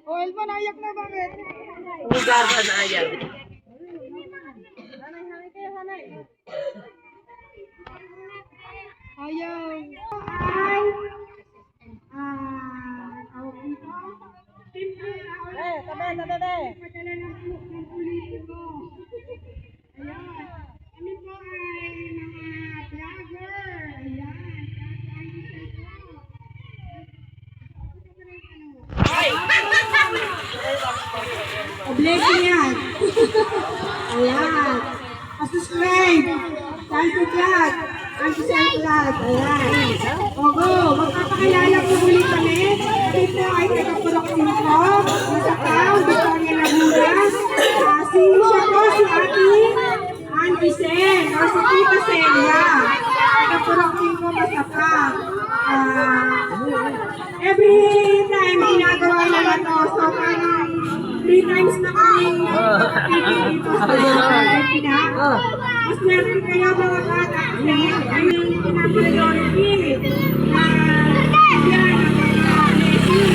O, Elvan, ayak na bakit? Ugar ka na ayan. Ayaw. Tawag dito. Tabi. Padala ng politiko. Ayan. Kami po ay mga vlogger. Ayan. Blessing yan. Ayan. Subscribe. Time to vlog. Time to send vlog. Ayan. Ogo, magpapakilala po muli kami. Kami po ay taga-Purok 5. Sa town, Victoria Laguna. Siya po si ating Auntie Sen. O si Tita Celia. Taga-Purok 5 Masapa. Every time ginagawa naman to. So parang 3 times na kami dito sa Pilipinas. Mas meron kayo mga bata kasi ay pinapriority na yan ang mga blessing.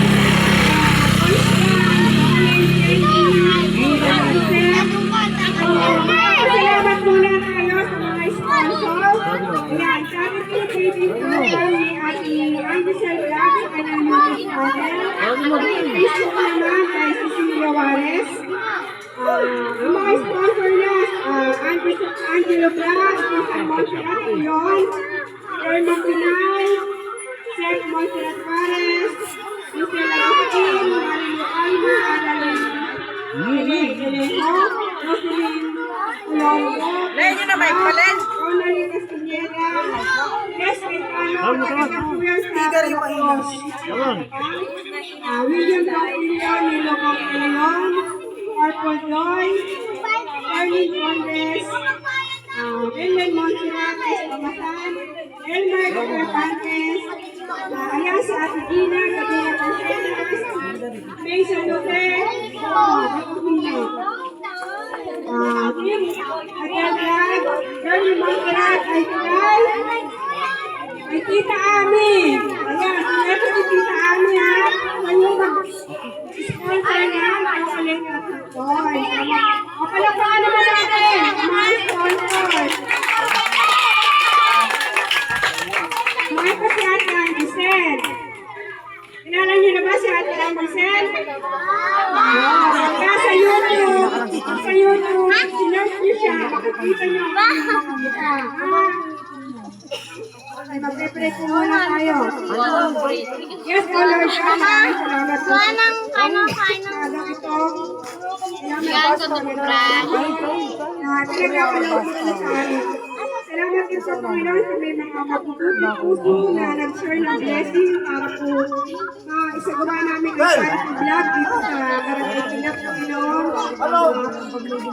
Salamat muna tayo sa mga sponsors. Ayan, sabi ko baby ko ni ating Angel Vlog sa kanyang YouTube channel. Facebook naman kay Cecilia Juarez. Ang mga sponsor niya, Angelo Vlog, Susan Montserrat Leon, Irma Pinay, Seth Montserrat Juarez, Lucela Roskin, Marino Alma, Adalyn Elejo, Rosalyn Ulongo, Lady na may palen. Ronaldin Castaneda, Yes Metano, Tagapuyan sa Pagos, William Campillo, Nilo Campillo, Purple Joy, Erwin Condes, Elmer Montserrat, Pamasan, Elmer Capantes, ayan si Ate Gina, Gabriela Cancelas, Mason Lupe, Batumino, Tim, Adelbrad, Erwin Montserrat, ay Kulay, ay Tita Ami, ayan, ito si Tita Ami ha, kayo mag-sponsor na, kawalit at toy. O, palakpakan naman natin, mga sponsors. Mga pa si Ate Angel. Kilala niyo na ba si Ate Angel? Kaya sa YouTube, sinerge niyo siya, makikita niyo ang mga mukha. Okay, magpe-pray po muna tayo. Yes, O Lord God, salamat po. Salamat ito. Salamat po sa pinagkakalaw po na sa amin. Salamat din sa Panginoon sa may mga mapuputing puso na nag-share ng blessing para po isagawa namin ang charity vlog dito sa Barangay Pilap, Panginoon.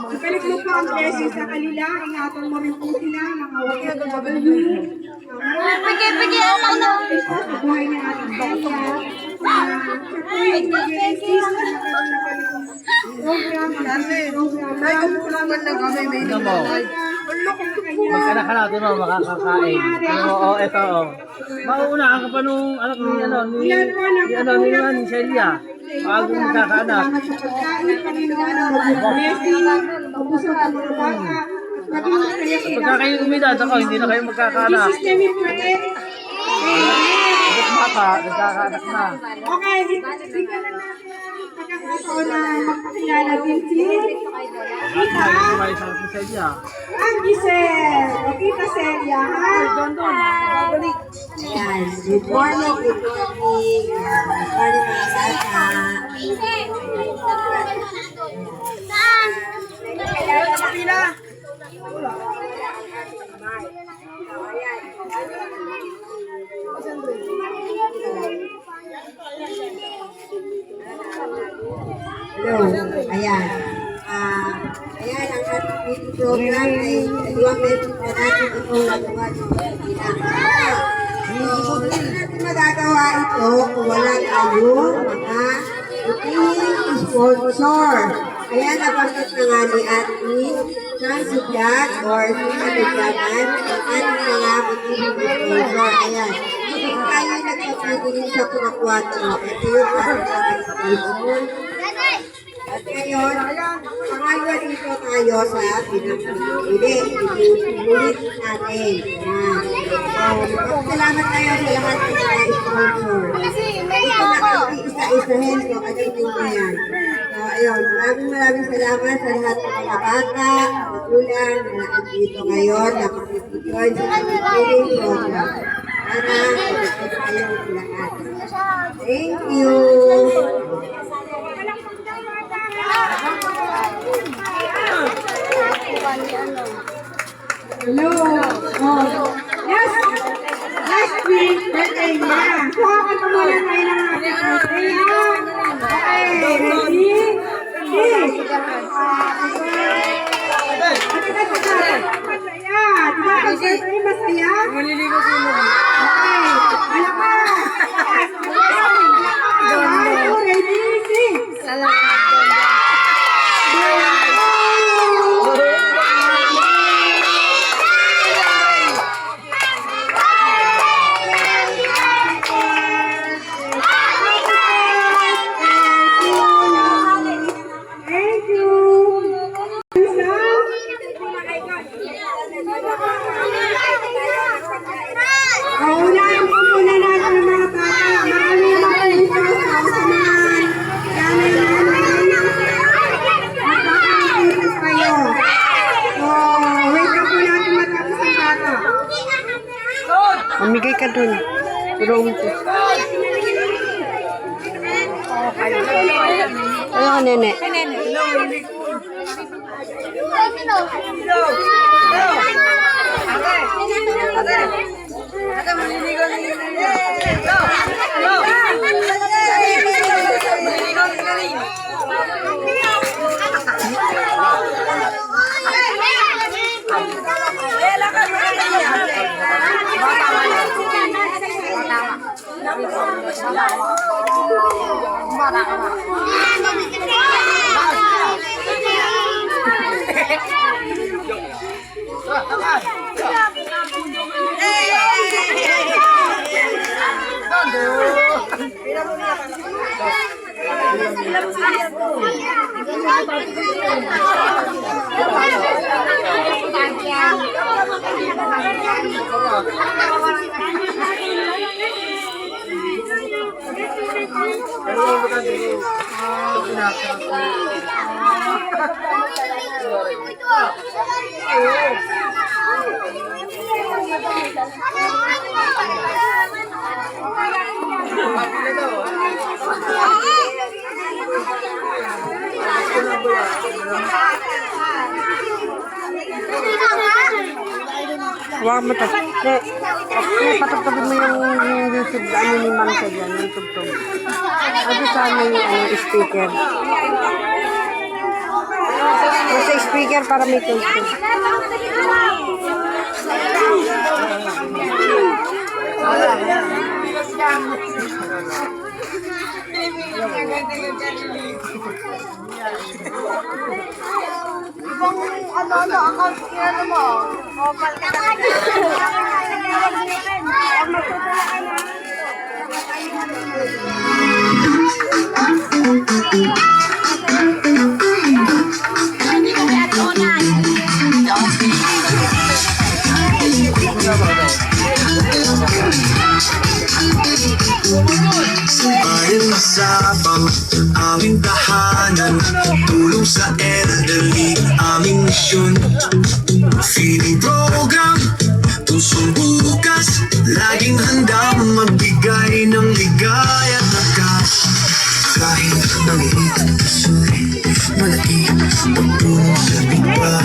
Ibalik mo po ang blessing sa kanila. Ingatan mo rin po sila mga OFW. Pagkipagyan ako na sa buhay ni ating Celia. Siya po yung mag-i-assist na program. Mag-anak ka natin mo, makakakain. Oo, eto o. Mauunahan ka pa nung anak ni ni Celia. Bago magkakaanak. Pagka kayo umidad ako, hindi na kayo magkakaanak. Bata, nagkakaanak na. Okay, hindi ka na pagkakataon na magpakilala din si Tita Angel o Tita Celia, ha? Ayan, good morning, good morning. Good morning mga bata. Hello, ayan. Ayan, ang ating program ay dalawang beses na natin itong nagawa ng Pilipinas. So, hindi natin magagawa ito kung wala tayong mga sponsor. Ayan, nabanggit na nga ni ating Nancy Vlog or Sinanagyaman ang ating mga sponsor. Ayan. Hindi tayo nagpapagilin sa Purakwatro. Ito yung ating mga sponsor. At ngayon, pangalawa dito tayo sa pinag-uli. Ibulit natin. Ayan. So, salamat tayo sa lahat ng mga sponsor. Ito na isa-isahin ko kasi dito yan. So, ayun, maraming salamat sa lahat ng mga bata, magulang na nandito ngayon, na pakikipon sa pag-ibig program. Para mag-ibig tayong lahat. Thank you! Hello. Oh. Yes. Last week, birthday niya. So, kakanta muna tayo ng happy birthday, ha? Okay, ready? Ready? Masaya. Diba, ang birthday masaya? Maliligo ko mo. Okay. Alam ka. Ready? Sing. Thank you. Unahin po muna natin ang mga bata. Marami naman dito sa mga nanay-nanay. Magkakalipas kayo. So, wait lang po natin matapos ang bata. Mamigay ka dun. Tulong ko. Ano ka, nene? Huwag mo ito. Patagtagin mo yung YouTube, ano ni Ma'am sa dyan, yung tugtog. Ano sana yung speaker? Basta speaker para may tugtog. Ayon sa aming tahanan, tulong sa elderly, aming misyon. Feeding program, pusong bukas, laging handa magbigay ng ligaya at lakas. Kahit nangiit, malaki, pagpunong sa bigla,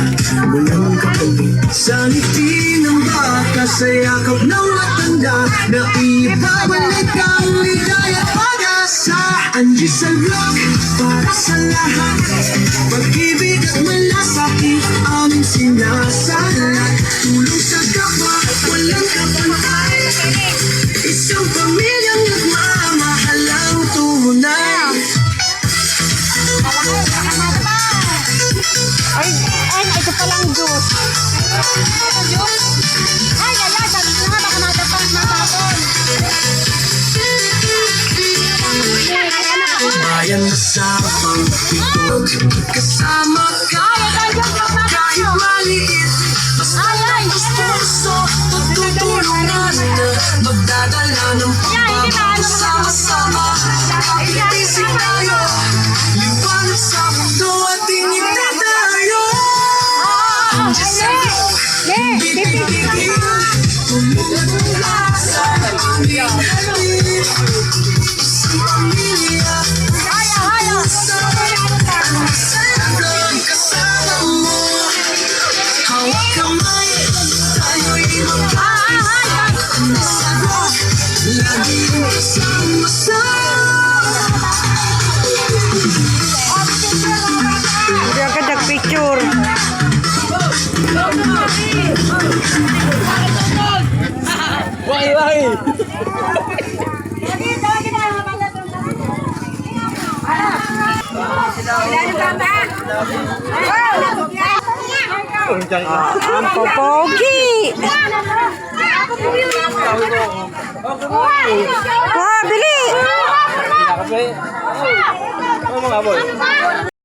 walang kapalit. Sa ngiti ng bata, sa yakap ng matanda, na ibabalik ang ligaya at pag-asa. Andiyan sa vlog, para sa lahat, pag-ibig at malasakit, aming sinasalat. Tulong sa kapwa, walang kapantay, isang pamilyang nagmamahal ang tunay. Ay, ito palang juice. Ay, yaya, sabi ko nga, baka matapang matapon. Bayan na sa pangpito, magtutulungan, magdadala ng pagbabago sama-sama. Itisip tayo, liwanag sa mundo at inigta tayo. Diyos ako, hindi titigil, tumutula sa aming halip. Sa pamilya, Sa'yo kasama mo, hawak kamay, tayo'y magkakasagot, laging kasama-sama. Hindi agad nagpicture. Ang popogi. Ah, bili. Ano mga boy?